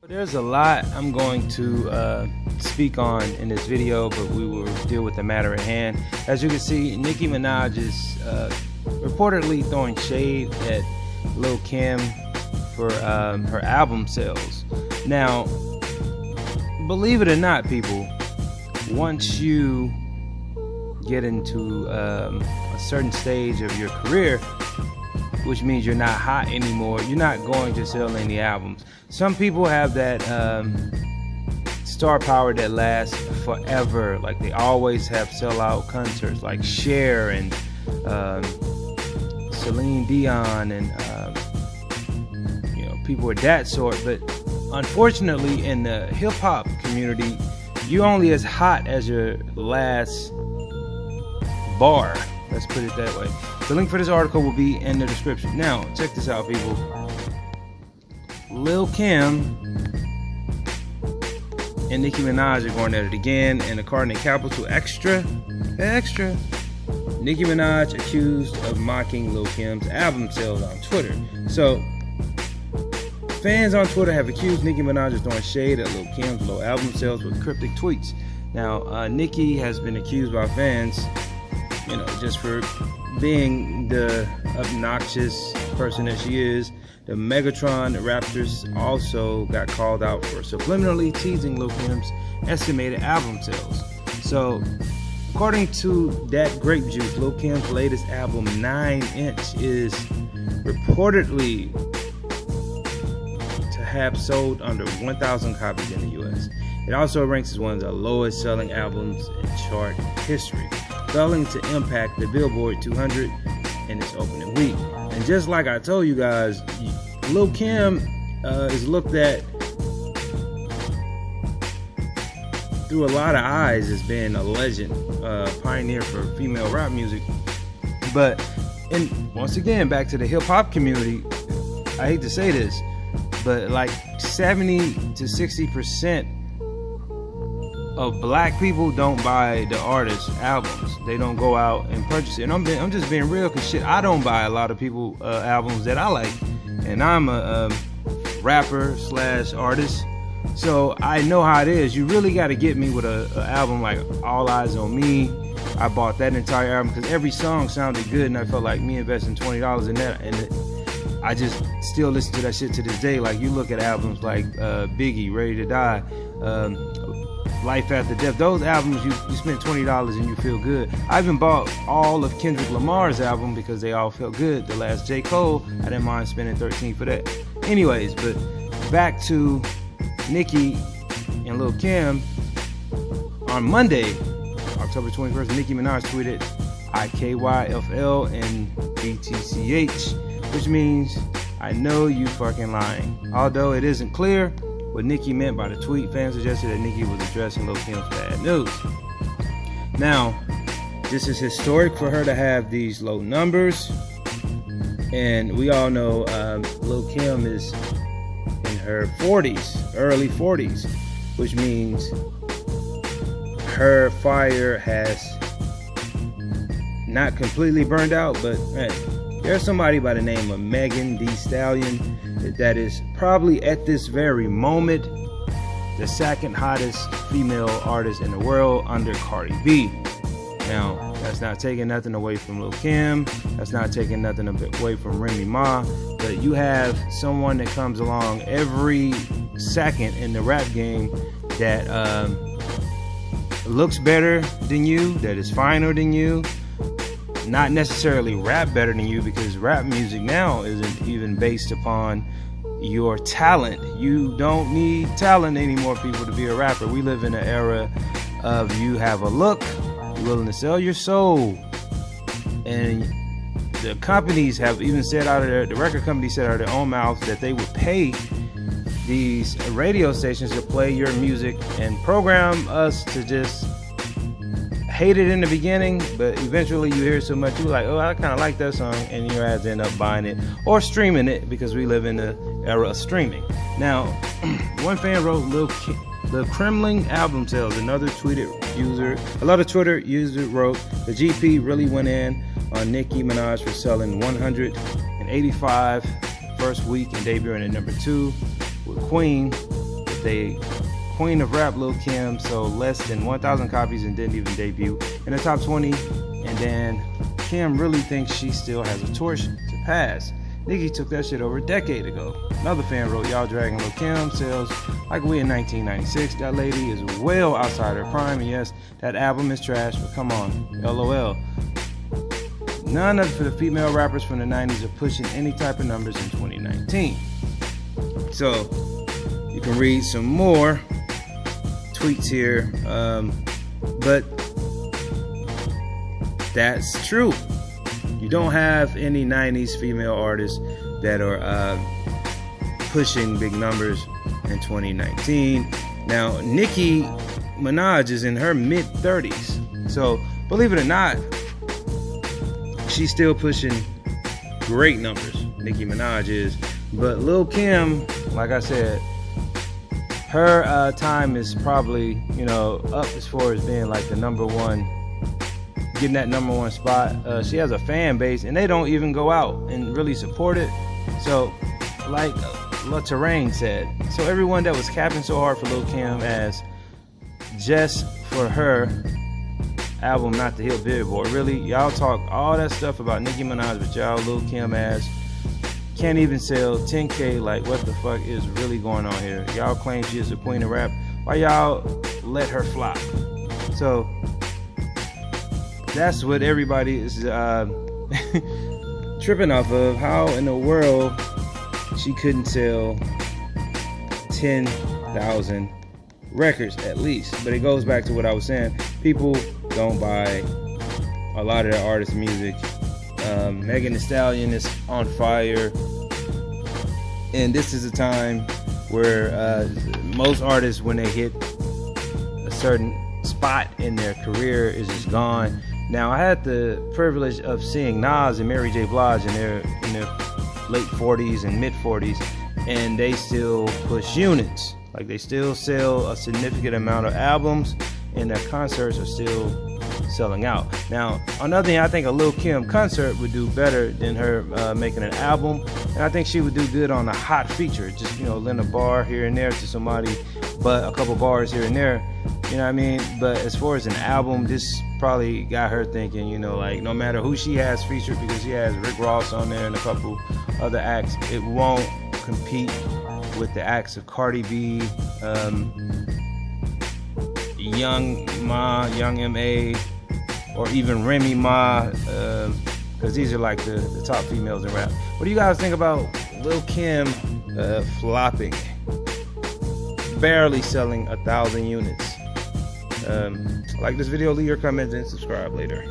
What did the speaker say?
There's a lot I'm going to speak on in this video, but we will deal with the matter at hand. As you can see, Nicki Minaj is reportedly throwing shade at Lil Kim for her album sales. Now, believe it or not, people, once you get into a certain stage of your career, which means you're not hot anymore, you're not going to sell any albums. Some people have that star power that lasts forever. Like they always have sellout concerts, like Cher and Celine Dion and people of that sort. But unfortunately, in the hip hop community, you're only as hot as your last bar. Let's put it that way. The link for this article will be in the description. Now, check this out, people. Lil Kim and Nicki Minaj are going at it again, and according to Capital Extra, Nicki Minaj accused of mocking Lil Kim's album sales on Twitter. So, fans on Twitter have accused Nicki Minaj of throwing shade at Lil Kim's low album sales with cryptic tweets. Now, Nicki has been accused by fans, just for being the obnoxious person that she is. The Megatron Raptors also got called out for subliminally teasing Lil Kim's estimated album sales. So, according to that Grape Juice, Lil Kim's latest album, 9-inch, is reportedly to have sold under 1,000 copies in the US. It also ranks as one of the lowest selling albums in chart history, failing to impact the Billboard 200 in its opening week. And just like I told you guys, Lil Kim is looked at through a lot of eyes as being a legend, pioneer for female rap music. But, and once again, back to the hip hop community, I hate to say this, but like 70 to 60% of black people don't buy the artist's albums. They don't go out and purchase it. And I'm just being real, because shit, I don't buy a lot of people albums that I like, and I'm a rapper / artist, so I know how it is. You really got to get me with a album like All Eyes on Me. I bought that entire album because every song sounded good, and I felt like me investing $20 in that, and I just still listen to that shit to this day. Like, you look at albums like Biggie, Ready to Die, Life After Death, those albums, you spend $20 and you feel good. I even bought all of Kendrick Lamar's album because they all felt good. The last J. Cole, I didn't mind spending $13 for that. Anyways, but back to Nicki and Lil Kim. On Monday, October 21st, Nicki Minaj tweeted IKYFL and BTCH, which means I know you fucking lying. Although it isn't clear what Nicki meant by the tweet, fans suggested that Nicki was addressing Lil Kim's bad news. Now, this is historic for her to have these low numbers, and we all know Lil Kim is in her 40s, early 40s, which means her fire has not completely burned out, but there's somebody by the name of Megan Thee Stallion that is probably at this very moment the second hottest female artist in the world under Cardi B. Now, that's not taking nothing away from Lil Kim, that's not taking nothing away from Remy Ma, but you have someone that comes along every second in the rap game that looks better than you, that is finer than you, not necessarily rap better than you, because rap music now isn't even based upon your talent. You don't need talent anymore, people, to be a rapper. We live in an era of you have a look, you're willing to sell your soul, and the companies have even said out of the record companies said out of their own mouths that they would pay these radio stations to play your music and program us to just hate it in the beginning, but eventually you hear so much, you're like, oh, I kind of like that song, and your ads end up buying it or streaming it, because we live in the era of streaming. Now, one fan wrote, the Kremlin album sales. Another Twitter user wrote, the GP really went in on Nicki Minaj for selling 185 first week and debuting at number 2 with Queen. they queen of rap Lil Kim sold less than 1,000 copies and didn't even debut in the top 20. And then Kim really thinks she still has a torch to pass. Nicki took that shit over a decade ago. Another fan wrote, y'all dragging Lil Kim sales like we in 1996. That lady is well outside her prime, and yes, that album is trash, but come on, LOL. None of the female rappers from the 90s are pushing any type of numbers in 2019. So, you can read some more tweets here, but that's true. You don't have any 90s female artists that are pushing big numbers in 2019. Now, Nicki Minaj is in her mid-30s. So, believe it or not, she's still pushing great numbers. Nicki Minaj is. But Lil Kim, like I said, her time is probably, up as far as being like the number one, getting that number one spot. She has a fan base, and they don't even go out and really support it. So, like La Terrain said, so everyone that was capping so hard for Lil Kim as just for her album not to hit Billboard, really, y'all talk all that stuff about Nicki Minaj, but y'all Lil Kim ass can't even sell 10K. Like, what the fuck is really going on here? Y'all claim she is the queen of rap. Why y'all let her flop? So that's what everybody is tripping off of. How in the world she couldn't sell 10,000 records at least? But it goes back to what I was saying. People don't buy a lot of the artists' music. Megan Thee Stallion is on fire, and this is a time where most artists, when they hit a certain spot in their career, is just gone. Now, I had the privilege of seeing Nas and Mary J. Blige in their late 40s and mid 40s, and they still push units. Like, they still sell a significant amount of albums, and their concerts are still selling out. Now, another thing, I think a Lil Kim concert would do better than her making an album, and I think she would do good on a hot feature. Just, lend a bar here and there to somebody, but a couple bars here and there. You know what I mean? But as far as an album, this probably got her thinking, like, no matter who she has featured, because she has Rick Ross on there and a couple other acts, it won't compete with the acts of Cardi B, Young Ma, Young M.A., or even Remy Ma, because these are like the top females in rap. What do you guys think about Lil Kim flopping? Barely selling 1,000 units. Like this video, leave your comments, and subscribe later.